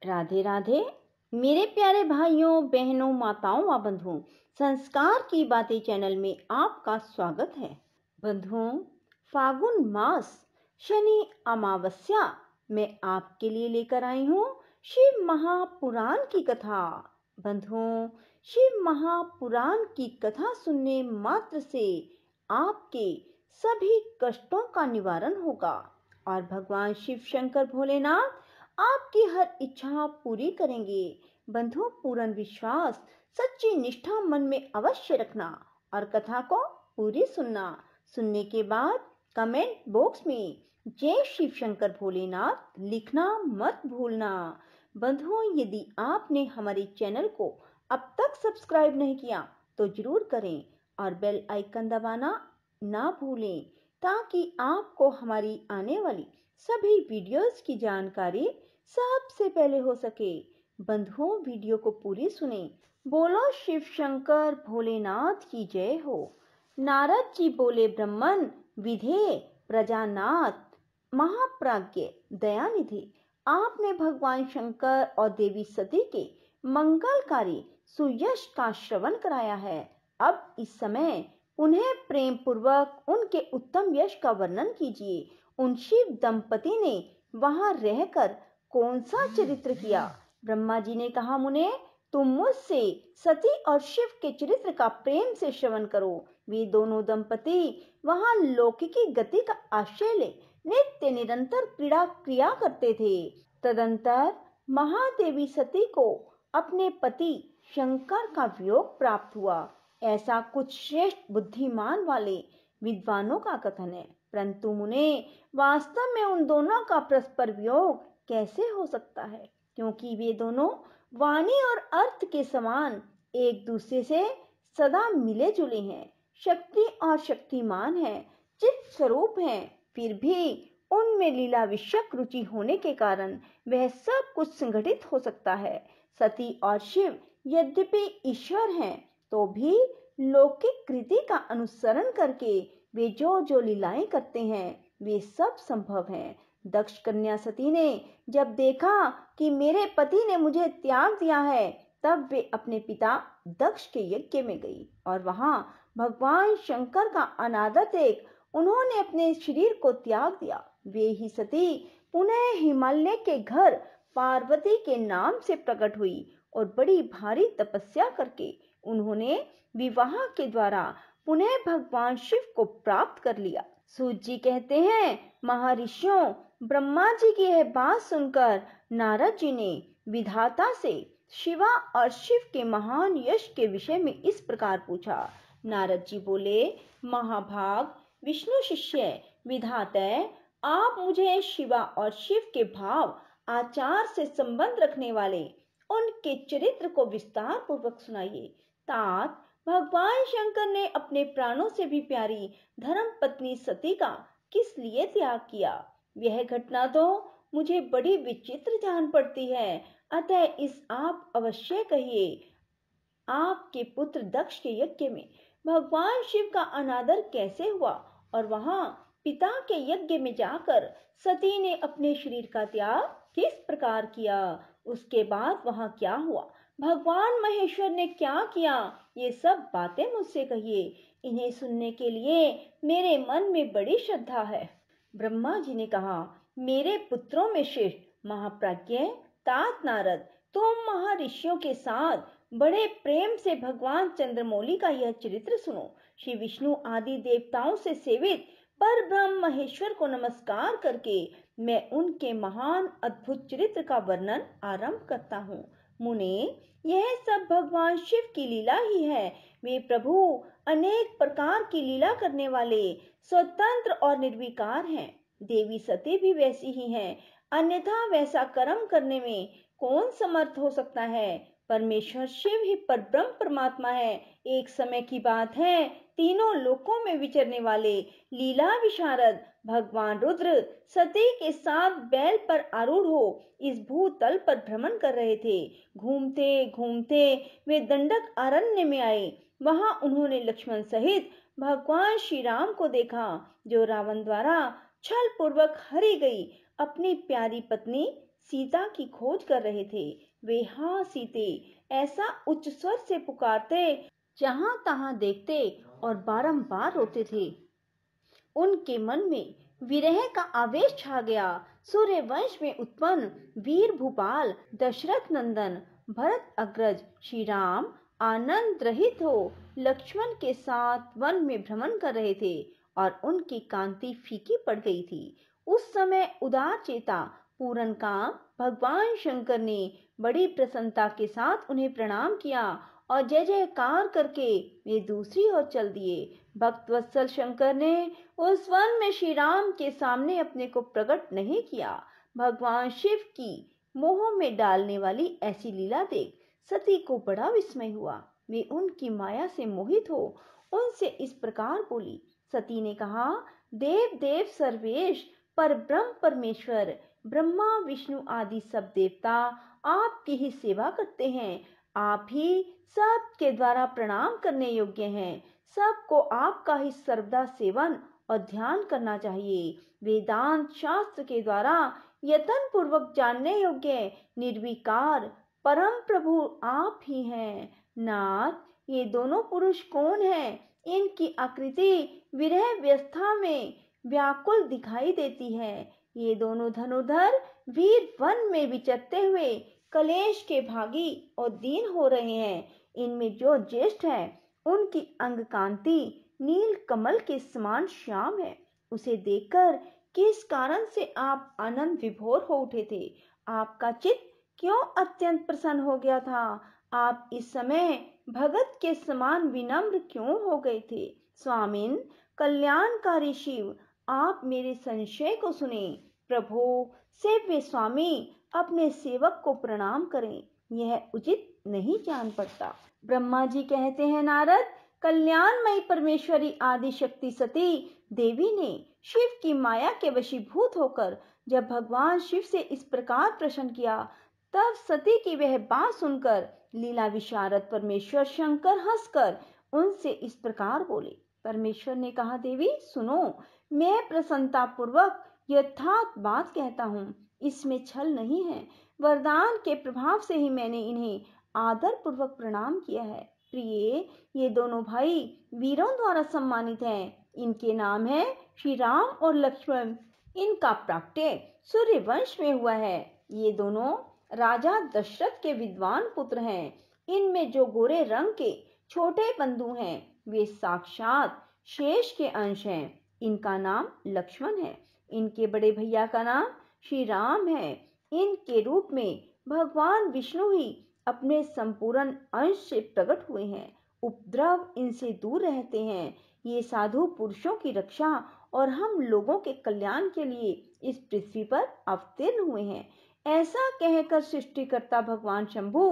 राधे राधे मेरे प्यारे भाइयों बहनों माताओं व बंधुओं, संस्कार की बातें चैनल में आपका स्वागत है। बंधुओं, फागुन मास शनि अमावस्या में आपके लिए लेकर आई हूँ शिव महापुराण की कथा। बंधुओं, शिव महापुराण की कथा सुनने मात्र से आपके सभी कष्टों का निवारण होगा और भगवान शिव शंकर भोलेनाथ आपकी हर इच्छा पूरी करेंगे। बंधुओं, पूर्ण विश्वास सच्ची निष्ठा मन में अवश्य रखना और कथा को पूरी सुनना। सुनने के बाद कमेंट बॉक्स में जय शिव शंकर भोलेनाथ लिखना मत भूलना। बंधुओं, यदि आपने हमारे चैनल को अब तक सब्सक्राइब नहीं किया तो जरूर करें और बेल आइकन दबाना ना भूलें ताकि आपको हमारी आने वाली सभी वीडियोस की जानकारी सबसे पहले हो सके। बंधुओं, वीडियो को पूरी सुने। बोलो शिव शंकर भोलेनाथ की जय हो। नारद जी बोले, ब्रह्मन विधेय प्रजानाथ महाप्राज्ञ दयानिधि, आपने भगवान शंकर और देवी सती के मंगलकारी सुयश का श्रवण कराया है। अब इस समय उन्हें प्रेम पूर्वक उनके उत्तम यश का वर्णन कीजिए। उन शिव दंपति ने वहां रहकर कौन सा चरित्र किया? ब्रह्मा जी ने कहा, मुने तुम मुझसे सती और शिव के चरित्र का प्रेम से श्रवण करो। वे दोनों दंपति वहां लौकिकी गति का आश्रय ले नित्य निरंतर क्रीड़ा क्रिया करते थे। तदंतर महादेवी सती को अपने पति शंकर का वियोग प्राप्त हुआ। ऐसा कुछ श्रेष्ठ बुद्धिमान वाले विद्वानों का कथन है, परंतु मुने वास्तव में उन दोनों का परस्पर वियोग कैसे हो सकता है, क्योंकि वे दोनों वाणी और अर्थ के समान एक दूसरे से सदा मिले जुले हैं, शक्ति और शक्तिमान हैं, चित स्वरूप हैं। फिर भी उनमें लीला विषयक रुचि होने के कारण वह सब कुछ संगठित हो सकता है। सती और शिव यद्यपि ईश्वर हैं तो भी लौकिक कृति का अनुसरण करके वे जो लीलाएं करते हैं वे सब संभव हैं। दक्ष कन्या सती ने जब देखा कि मेरे पति ने मुझे त्याग दिया है, तब वे अपने पिता दक्ष के यज्ञ में गई और वहां भगवान शंकर का अनादर देख उन्होंने अपने शरीर को त्याग दिया। वे ही सती पुनः हिमालय के घर पार्वती के नाम से प्रकट हुई और बड़ी भारी तपस्या करके उन्होंने विवाह के द्वारा पुनः भगवान शिव को प्राप्त कर लिया। सूत जी कहते हैं, महर्षियों, ब्रह्मा जी की यह बात सुनकर नारद जी ने विधाता से शिवा और शिव के महान यश के विषय में इस प्रकार पूछा। नारद जी बोले, महाभाग विष्णु शिष्य विधाता, आप मुझे शिवा और शिव के भाव आचार से संबंध रखने वाले उनके चरित्र को विस्तार पूर्वक सुनाइए। तात, भगवान शंकर ने अपने प्राणों से भी प्यारी धर्म पत्नी सती का किस लिए त्याग किया? यह घटना तो मुझे बड़ी विचित्र जान पड़ती है, अतः इस आप अवश्य कहिए। आपके पुत्र दक्ष के यज्ञ में भगवान शिव का अनादर कैसे हुआ और वहां पिता के यज्ञ में जाकर सती ने अपने शरीर का त्याग किस प्रकार किया? उसके बाद वहां क्या हुआ? भगवान महेश्वर ने क्या किया? ये सब बातें मुझसे कहिए। इन्हें सुनने के लिए मेरे मन में बड़ी श्रद्धा है। ब्रह्मा जी ने कहा, मेरे पुत्रों में श्रेष्ठ महाप्राज्ञ तात नारद, तुम महर्षियों के साथ बड़े प्रेम से भगवान चंद्रमौली का यह चरित्र सुनो। श्री विष्णु आदि देवताओं से सेवित पर ब्रह्म महेश्वर को नमस्कार करके मैं उनके महान अद्भुत चरित्र का वर्णन आरंभ करता हूँ। मुने, यह सब भगवान शिव की लीला ही है। वे प्रभु अनेक प्रकार की लीला करने वाले स्वतंत्र और निर्विकार हैं। देवी सती भी वैसी ही हैं, अन्यथा वैसा कर्म करने में कौन समर्थ हो सकता है? परमेश्वर शिव ही परब्रह्म परमात्मा है। एक समय की बात है, तीनों लोकों में विचरने वाले लीला विशारद भगवान रुद्र सती के साथ बैल पर आरूढ़ हो इस भूतल पर भ्रमण कर रहे थे। घूमते घूमते वे दंडक अरण्य में आए। वहां उन्होंने लक्ष्मण सहित भगवान श्री राम को देखा, जो रावण द्वारा छल पूर्वक हरी गई अपनी प्यारी पत्नी सीता की खोज कर रहे थे। वे हाँ सीते ऐसा उच्च स्वर से पुकारते, जहां तहां देखते और बारंबार रोते थे। उनके मन में विरह का आवेश छा गया। सूर्य वंश में उत्पन्न वीर भूपाल दशरथ नंदन भरत अग्रज श्री राम आनंद रहित हो लक्ष्मण के साथ वन में भ्रमण कर रहे थे और उनकी कांति फीकी पड़ गई थी। उस समय उदार चेता पूरन काम भगवान शंकर ने बड़ी प्रसन्नता के साथ उन्हें प्रणाम किया और जय जयकार करके वे दूसरी ओर चल दिए। भक्त वत्सल शंकर ने उस वन में श्री राम के सामने अपने को प्रकट नहीं किया। भगवान शिव की मोह में डालने वाली ऐसी लीला देख सती को बड़ा विस्मय हुआ। वे उनकी माया से मोहित हो उनसे इस प्रकार बोली। सती ने कहा, देव देव सर्वेश पर ब्रह्म परमेश्वर ब्रह्मा विष्णु आदि सब देवता आपकी ही सेवा करते हैं। आप ही सब के द्वारा प्रणाम करने योग्य हैं। सबको आपका ही सर्वदा सेवन और ध्यान करना चाहिए। वेदांत शास्त्र के द्वारा यतन पूर्वक जानने योग्य निर्विकार परम प्रभु आप ही हैं। नाथ, ये दोनों पुरुष कौन हैं? इनकी आकृति विरह व्यवस्था में व्याकुल दिखाई देती है। ये दोनों धनुर्धर वीर वन में विचरते हुए कलेश के भागी और दीन हो रहे हैं। इनमें जो ज्येष्ठ है उनकी अंग कांति नील कमल के समान श्याम है। उसे देखकर किस कारण से आप आनंद विभोर हो उठे थे? आपका चित्त क्यों अत्यंत प्रसन्न हो गया था? आप इस समय भगत के समान विनम्र क्यों हो गए थे? स्वामिन कल्याणकारी शिव, आप मेरे संशय को सुने। प्रभु सेव्य स्वामी अपने सेवक को प्रणाम करें, यह उचित नहीं जान पड़ता। ब्रह्मा जी कहते हैं, नारद, कल्याणमयी परमेश्वरी आदि शक्ति सती देवी ने शिव की माया के वशीभूत होकर जब भगवान शिव से इस प्रकार प्रश्न किया, तब सती की वह बात सुनकर लीला विशारद परमेश्वर शंकर हंसकर उनसे इस प्रकार बोले। परमेश्वर ने कहा, देवी सुनो, मैं प्रसन्नता पूर्वक यथार्थ बात कहता हूँ, इसमें छल नहीं है। वरदान के प्रभाव से ही मैंने इन्हें आदर पूर्वक प्रणाम किया है। प्रिय, ये दोनों भाई वीरों द्वारा सम्मानित हैं। इनके नाम है श्री राम और लक्ष्मण। इनका प्राकट्य सूर्य वंश में हुआ है। ये दोनों राजा दशरथ के विद्वान पुत्र हैं। इनमें जो गोरे रंग के छोटे बंधु हैं वे साक्षात शेष के अंश हैं। इनका नाम लक्ष्मण है। इनके बड़े भैया का नाम श्री राम है। इनके रूप में भगवान विष्णु ही अपने संपूर्ण अंश से प्रकट हुए हैं। उपद्रव इनसे दूर रहते हैं। ये साधु पुरुषों की रक्षा और हम लोगों के कल्याण के लिए इस पृथ्वी पर अवतीर्ण हुए हैं। ऐसा कहकर सृष्टिकर्ता भगवान शंभु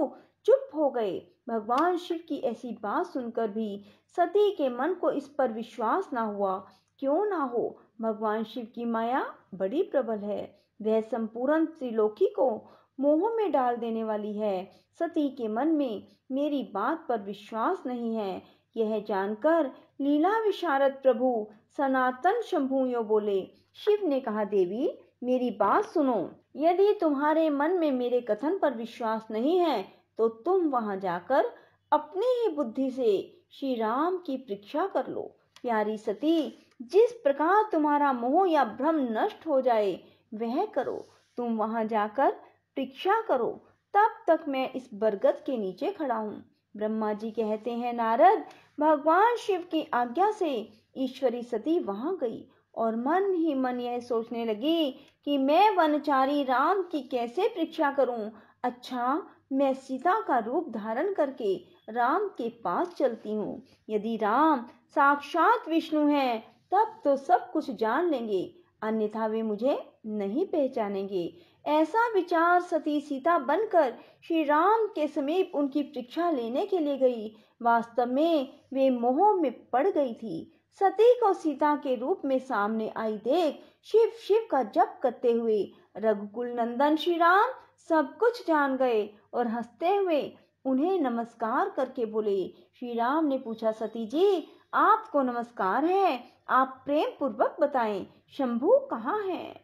चुप हो गए। भगवान शिव की ऐसी बात सुनकर भी सती के मन को इस पर विश्वास ना हुआ। क्यों ना हो, भगवान शिव की माया बड़ी प्रबल है। वह संपूर्ण त्रिलोकी को मोह में डाल देने वाली है। सती के मन में मेरी बात पर विश्वास नहीं है। यह जानकर लीला विशारद प्रभु सनातन शंभु यो बोले। शिव ने कहा, देवी मेरी बात सुनो। यदि तुम्हारे मन में मेरे कथन पर विश्वास नहीं है तो तुम वहां जाकर अपनी ही बुद्धि से श्री राम की परीक्षा कर लो। प्यारी सती, जिस प्रकार तुम्हारा मोह या भ्रम नष्ट हो जाए वह करो। तुम वहां जाकर परीक्षा करो। तब तक मैं इस बरगद के नीचे खड़ा हूँ। ब्रह्मा जी कहते हैं, नारद, भगवान शिव की आज्ञा से ईश्वरी सती वहां गई और मन ही मन यह सोचने लगी कि मैं वनचारी राम की कैसे परीक्षा करूं। अच्छा, मैं सीता का रूप धारण करके राम के पास चलती हूँ। यदि राम साक्षात विष्णु हैं तब तो सब कुछ जान लेंगे, अन्यथा वे मुझे नहीं पहचानेंगे। ऐसा विचार सती सीता बनकर श्री राम के समीप उनकी परीक्षा लेने के लिए गई। वास्तव में वे मोह में पड़ गई थी। सती को सीता के रूप में सामने आई देख शिव शिव का जप करते हुए रघुकुल नंदन श्री राम सब कुछ जान गए और हंसते हुए उन्हें नमस्कार करके बोले। श्री राम ने पूछा, सती जी आपको नमस्कार है, आप प्रेम पूर्वक बताएं शंभू कहाँ है?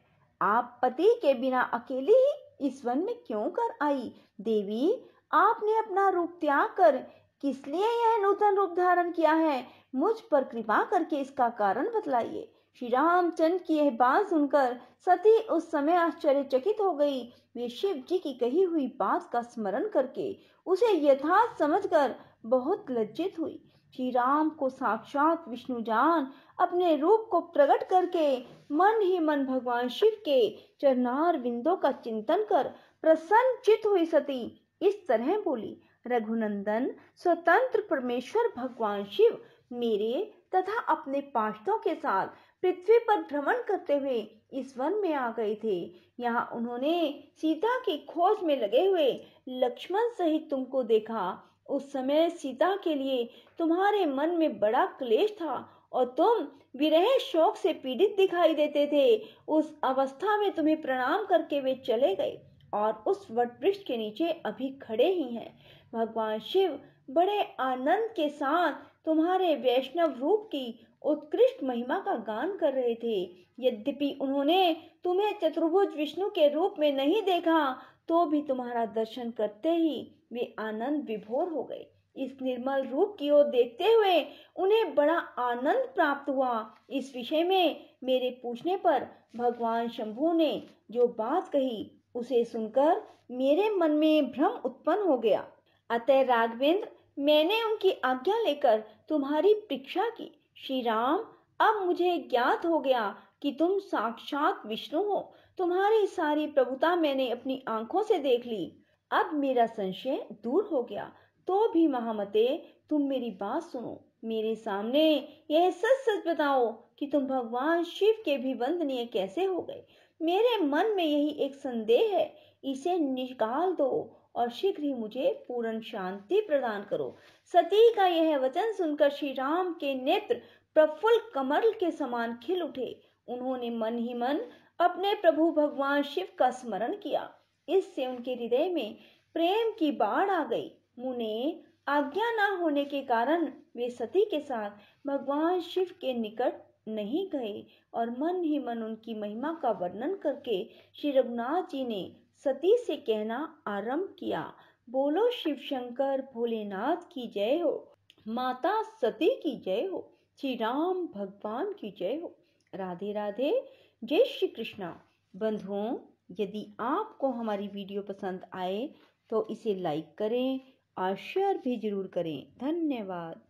आप पति के बिना अकेली ही इस वन में क्यों कर आई? देवी, आपने अपना रूप त्याग कर किस लिए यह नूतन रूप धारण किया है? मुझ पर कृपा करके इसका कारण बतलाइए। श्री रामचंद्र की यह बात सुनकर सती उस समय आश्चर्यचकित हो गई। वे शिव जी की कही हुई बात का स्मरण करके उसे यथार्थ समझकर बहुत लज्जित हुई। श्री राम को साक्षात विष्णु जान अपने रूप को प्रकट करके मन ही मन भगवान शिव के चरणार बिंदों का चिंतन कर प्रसन्न चित हुई सती इस तरह बोली, रघुनंदन, स्वतंत्र परमेश्वर भगवान शिव मेरे तथा अपने पार्षदों के साथ पृथ्वी पर भ्रमण करते हुए इस वन में आ गए थे। यहाँ उन्होंने सीता की खोज में लगे हुए लक्ष्मण सहित तुमको देखा। उस समय सीता के लिए तुम्हारे मन में बड़ा क्लेश था और तुम विरह शोक से पीड़ित दिखाई देते थे। उस अवस्था में तुम्हें प्रणाम करके वे चले गए और उस वट वृक्ष के नीचे अभी खड़े ही हैं। भगवान शिव बड़े आनंद के साथ तुम्हारे वैष्णव रूप की उत्कृष्ट महिमा का गान कर रहे थे। यद्यपि उन्होंने तुम्हें चतुर्भुज विष्णु के रूप में नहीं देखा, तो भी तुम्हारा दर्शन करते ही वे आनंद विभोर हो गए। इस निर्मल रूप की ओर देखते हुए उन्हें बड़ा आनंद प्राप्त हुआ। इस विषय में मेरे पूछने पर भगवान शंभु ने जो बात कही उसे सुनकर मेरे मन में भ्रम उत्पन्न हो गया। अतः राघवेंद्र, मैंने उनकी आज्ञा लेकर तुम्हारी परीक्षा की। श्री राम, अब मुझे ज्ञात हो गया कि तुम साक्षात विष्णु हो। तुम्हारी सारी प्रभुता मैंने अपनी आंखों से देख ली। अब मेरा संशय दूर हो गया। तो भी महामते, तुम मेरी बात सुनो। मेरे सामने यह सच सच बताओ कि तुम भगवान शिव के भी वंदनीय कैसे हो गए। मेरे मन में यही एक संदेह है, इसे निकाल दो और शीघ्र ही मुझे पूर्ण शांति प्रदान करो। सती का यह वचन सुनकर श्री राम के नेत्र प्रफुल्ल कमल के समान खिल उठे। उन्होंने मन ही मन अपने प्रभु भगवान शिव का स्मरण किया। इससे उनके हृदय में प्रेम की बाढ़ आ गई। मुने, आज्ञा न होने के कारण वे सती के साथ भगवान शिव के निकट नहीं गए और मन ही मन उनकी महिमा का वर्णन करके श्री रघुनाथ जी ने सती से कहना आरंभ किया, बोलो शिव शंकर भोलेनाथ की जय हो, माता सती की जय हो, श्री राम भगवान की जय हो। राधे राधे, जय श्री कृष्णा। बंधुओं, यदि आपको हमारी वीडियो पसंद आए तो इसे लाइक करें और शेयर भी जरूर करें। धन्यवाद।